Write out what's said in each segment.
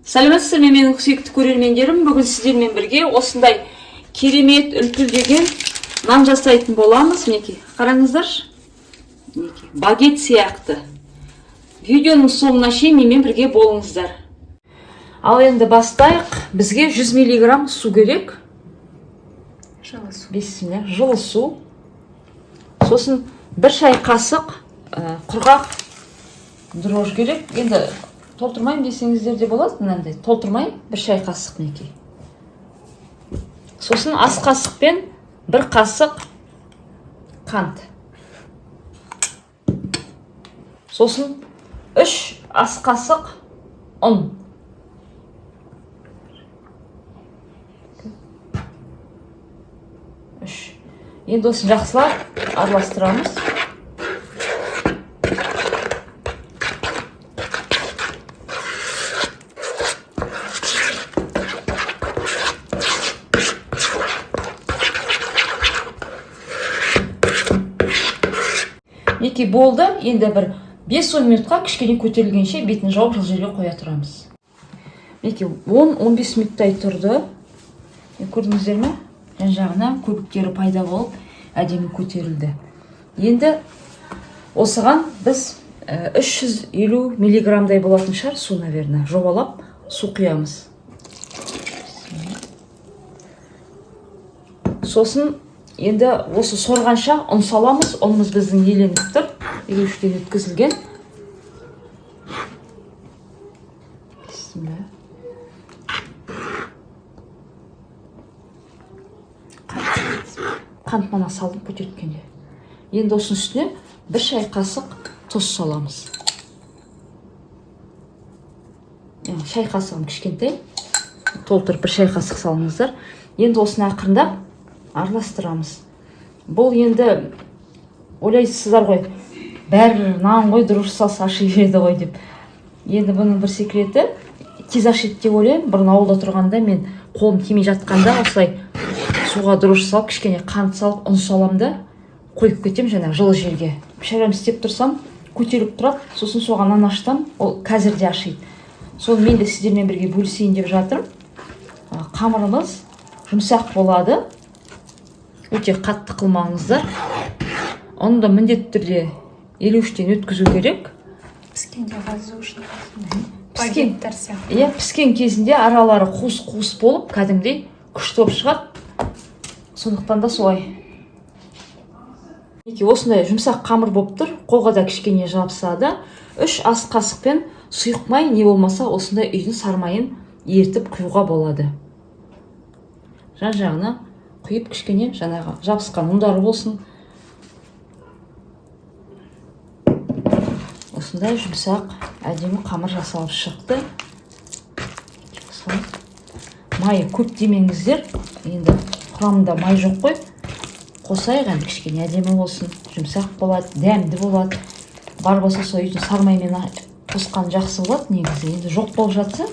Сәлеметсіздер ме менің сүйікті көрермендерім. Бүгін сіздермен бірге осындай керемет үлпілдеген нан жасайтын боламыз. Мінекей, қараңыздаршы. Мінекей, багет сияқты. Видеоның соңына шейін менімен бірге болыңыздар. Ал енді бастайық. Бізге 100 мг су керек. Жылы су. Бесіне жылы су. Сосын 1 шай қасық құрғақ дрожь керек. Енді толтырмайын десеңіздер де болады, мынандай толтырмай 1 шай қасық мінекей. Сосын ас қасықпен 1 қасық қант. Сосын 3 ас қасық ұн. Енді осын жақсылап араластырамыз. Мінекей болды. Енді бір 5-10 минутқа кішкене көтерілгенше бетін жауып жылы жерге қоя тұрамыз. Мінекей 10-15 минуттай тұрды. Көрдіңіздер ме? Жан-жағынан көбіктері пайда болып, әдемі көтерілді. Енді осыған біз 350 миллиграмдай болатын шығар су, наверное, жобалап су құямыз. Сосын енді осы сорғанша ұн саламыз. Ұнымыз біздің еленіп тұр. Елеуіштен өткізілген. Қант мана салдым көтерткенде. Енді осының үстіне 1 шай қасық тұз саламыз. Шай қасығым кішкентай. Толтырып 1 шай қасық салыңыздар. Енді осыны ақырындап араластырамыз. Бұл енді ойлайсыздар ғой, бәрі нан ғой, дұрыс салса аши береді ғой деп. Енді бұның бір секреті, тез ашиды деп ойлаймын. Бұрын ауылда тұрғанда мен қолым тимей жатқанда осылай суға дұрыс салып, кішкене қант салып, ұн салам да қойып кетем жаңа жылы жерге. Шайрам істеп тұрсам, көтеріп тұрады, сосын соған нан аштам, ол қазір де ашиды. Соны мен де сіздермен бірге бөлісейін деп жатырмын. Қамырымыз жұмсақ болады. Өте қатты қылмаңыздар. Оны да міндетті түрде елеуіштен өткізу керек. Піскенде воздушный багеттер сияқты. Піскен кезінде аралары қуыс-қуыс болып, кәдімгідей күшті болып шығады. Сондықтан да солай. Осындай жұмсақ қамыр болып тұр. Қолға да кішкене жабысады. 3 ас қасықпен сұйық май, не болмаса осындай үйдің сармайын ертіп құюға болады. Жан-жағына құйып кішкене жаңағы жабысқан ұндары болсын. Осындай жұмсақ әдемі қамыр жасалып шықты. Майы көп демеңіздер. Енді құрамында май жоқ қой. Қосайық, әнді кішкене әдемі болсын. Жұмсақ болады, дәмді болады. Бар болса сол үйдің сармаймен қосқан жақсы болады негізі. Енді жоқ болып жатса,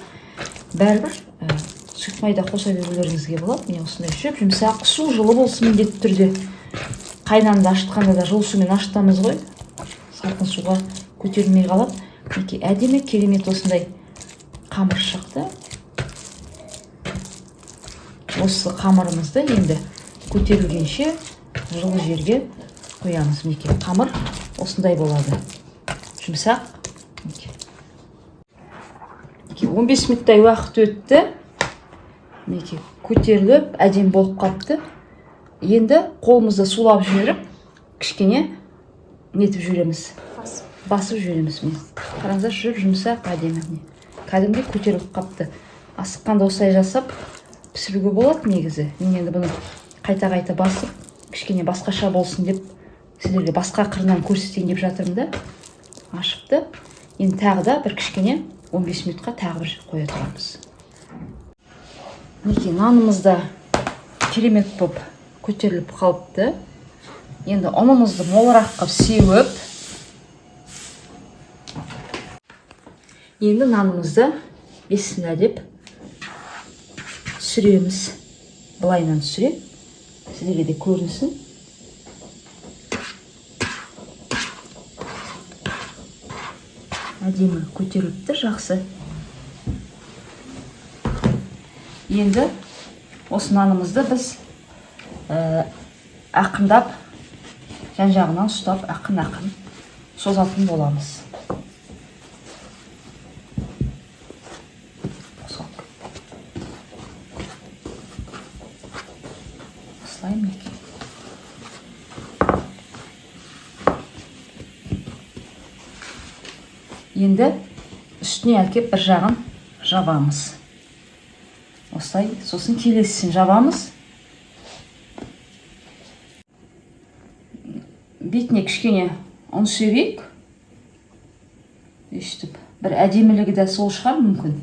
бәрібір сұйық майда қоса берулеріңізге болады. Міне осындай жұмсақ су, жылы болсын міндетті түрде. Қайнанды ашытқанда да жылы сумен ашытамыз ғой. Салқын суға көтерілмей қалады. Әдемі керемет осындай қамыр шықты. Осы қамырымызды енді көтерілгенше жылы жерге қоямыз. Мінекей, қамыр осындай болады. Жұмсақ. 15 минуттай уақыт өтті. Мінекей, көтеріліп, әдем болып қапты. Енді қолымызды сулап жіберіп, кішкене нетіп жүреміз. Басып жүреміз. Қараңыздар, жұмсақ әдемі. Кәдімгі көтеріліп қапты. Асыққанда осылай жасап пісіруге болады негізі. Мен енді бұны қайта-қайта басып, кішкене басқаша болсын деп, сіздерге басқа қырынан көрсетейін деп жатырмын да. Ашыпты. Енді тағы да бір кішкене 15 минутқа тағы бір қоя тұрамыз. Мінекей, нанымыз да керемет болып көтеріліп қалыпты. Енді ұнымызды молырақ қылып сеуіп, енді нанымызды бесіне деп сүреміз. Былайынан сүре. Сіздерге де көрінсін. әдемі көтеріліпті, жақсы. Енді осы нанымызды біз ақындап, жан-жағынан ұстап, ақын созатын боламыз. Осылай мінекей. Енді үстіне әкеп бір жағын жабамыз. Осылай, сосын келесісін жабамыз. Бетіне кішкене ұн себейік. Өйстіп, бір әдемілігі де сол шығар мүмкін.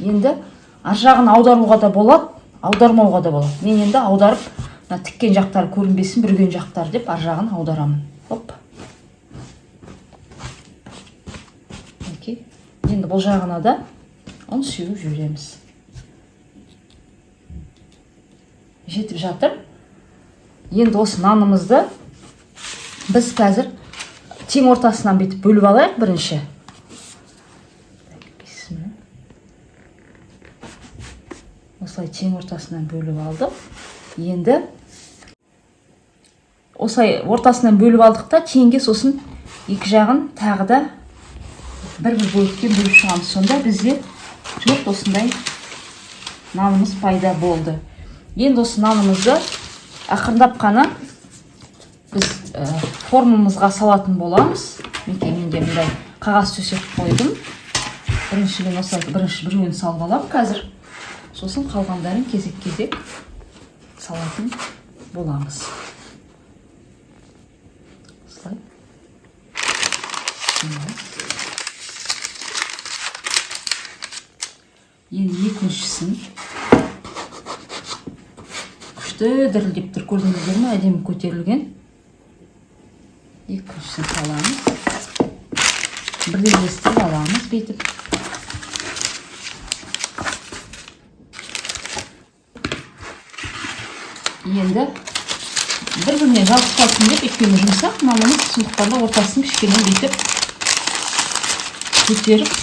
Енді ар жағын аударуға да болады, аудармауға да болады. Мен енді аударып, тіккен жақтары көрінбесін, бүрген жақтары деп ар жағын аударамын. Хоп. Енді бұл жағына да ұн сеуіп жүреміз. Жетіп жатыр. Енді осы нанымызды біз қазір тең ортасынан бетіп бөліп алайық бірінші. Осылай тең ортасынан бөліп алдық. Енді осылай ортасынан бөліп алдық та теңге сосын екі жағын тағы да бір бөлікке бөліп шығамыз. Сонда бізде төрт осындай нанымыз пайда болды. Енді осы нанымызды ақырындап қана біз формамызға салатын боламыз. Менде мындай қағаз төсеп қойдым. Біріншіден осылай біреуін салып аламын қазір. Сосын қалғандарын кезек-кезек салатын боламыз. Осылай. Енді екіншісін күшті дірілдеп тұр, көрдіңіздер ме? Әдемі көтерілген. Екіншісін саламыз. Бірлестіріп аламыз бетіп. Енді бір-біріне жабыспасын деп өйткені жұмсақ, нанымыз сондықтан да ортасын кішкене бетіп көтеріп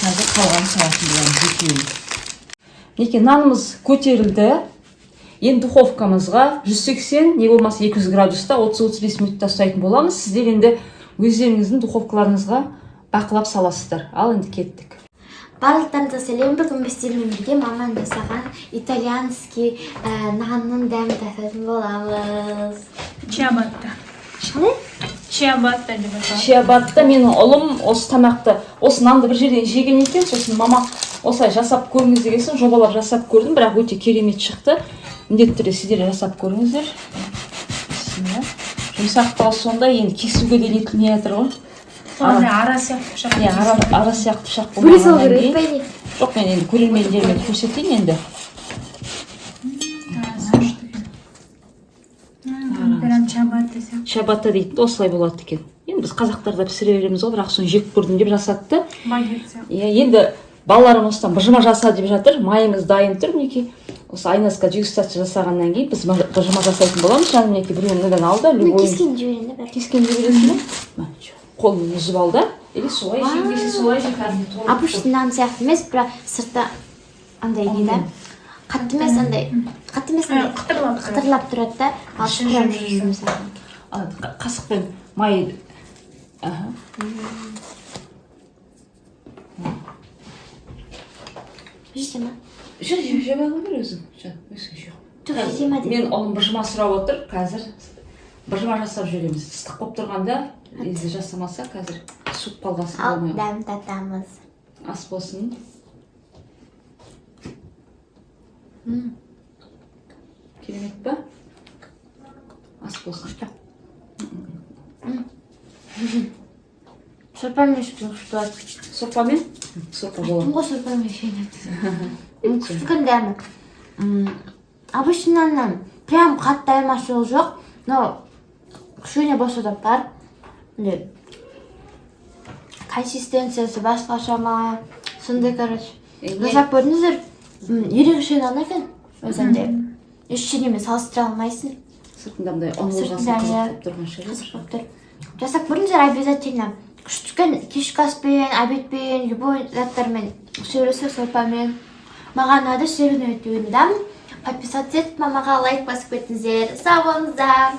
қазір қалған салатын боламыз екеуін. Неке нанымыз көтерілді. Енді духовкамызға 180, не болмаса 200 градуста 30-35 минутта ұстайтын боламыз. Сіздер енді өздеріңіздің духовкаларыңызға бақылап саласыздар. Ал енді кеттік. Барлықтарыңызға сәлем. Бүгін біздермен бірге маман жасаған итальянский нанның дәмін тататын боламыз. Чиабатта. Қалай? Чиабатта деп аталады. Чиабатта менің ұлым осы тамақты, осы нанды бір жерден жеген екен, сосын мама осылай жасап көріңіз дегесін жобалап жасап көрдім, бірақ өте керемет шықты. Міндетті түрде сіздер жасап көріңіздер. Жұмсақтығы сонда енді кесуге де не жатыр ғой. Ара сияқты пышақ. Ара сияқты пышақ Бөле салу керек пе? Жоқ, мен енді көрермендеріме көрсетейін енді. Прям чиабатта сияқты. Чиабатта дейді, осылай болады екен. Енді біз қазақтарда пісіре береміз ғой, бірақ соны жек көрдім деп жасатты. Багет сияқты. Енді балаларым осыдан быжыма жаса деп жатыр. Майымыз дайын тұр, мінекей. Осы айнаска дегустация жасағаннан кейін біз быжыма жасайтын боламыз. Жаным мінекей біреуін алды. Кескен жіберейін де бәрі. Кескен жібересің бе? Қолмен үзіп ал да. Или солай жеңгесі солай жекармет. Апыштың нан сияқты емес, бірақ сырты андай дейді. Қатты емес андай. Қатты емес андай. Қытырлап тұрады да. Ал прям жүрміз. Қасықпен май. Жете ма? Жеп ала бер өзің. Жоқ, жете ма мен ұлым быжыма сұрап отыр. Қазір быжыма жасап жүреміз. Ыстық болып тұрғанда енді жасамаса қазір суып қалғасы болмайды. Ал дәм татамыз. Ас болсын. Керемет па? Ас болсын. Сорпамен ішіп күшті. Сорпамен? Сорпа болады. Тұңғы сорпамен ішейін. Күшкін дәмі. Обычнынан прям қатты айырмашылығы жоқ, но кішкене болса да бар. Консистенциясы басқаша ма? Сондай, короче. Жасап көрдіңіздер, ерекше нан екен. Өзінде ештеңемен салыстыра алмайсың. Сыртында мындай ұн болғасын қызық болып тұрған шығар. Қызық болып тұр. Жасап көріңіздер обязательно. кешкі аспен, обедпен, любой заттармен сөйлесек сорпамен. Маған ұнады, сіздерге ұнайтынын ойладым. Подписаться етіп, мамаға лайк басып кетіңіздер. Сау болыңыздар.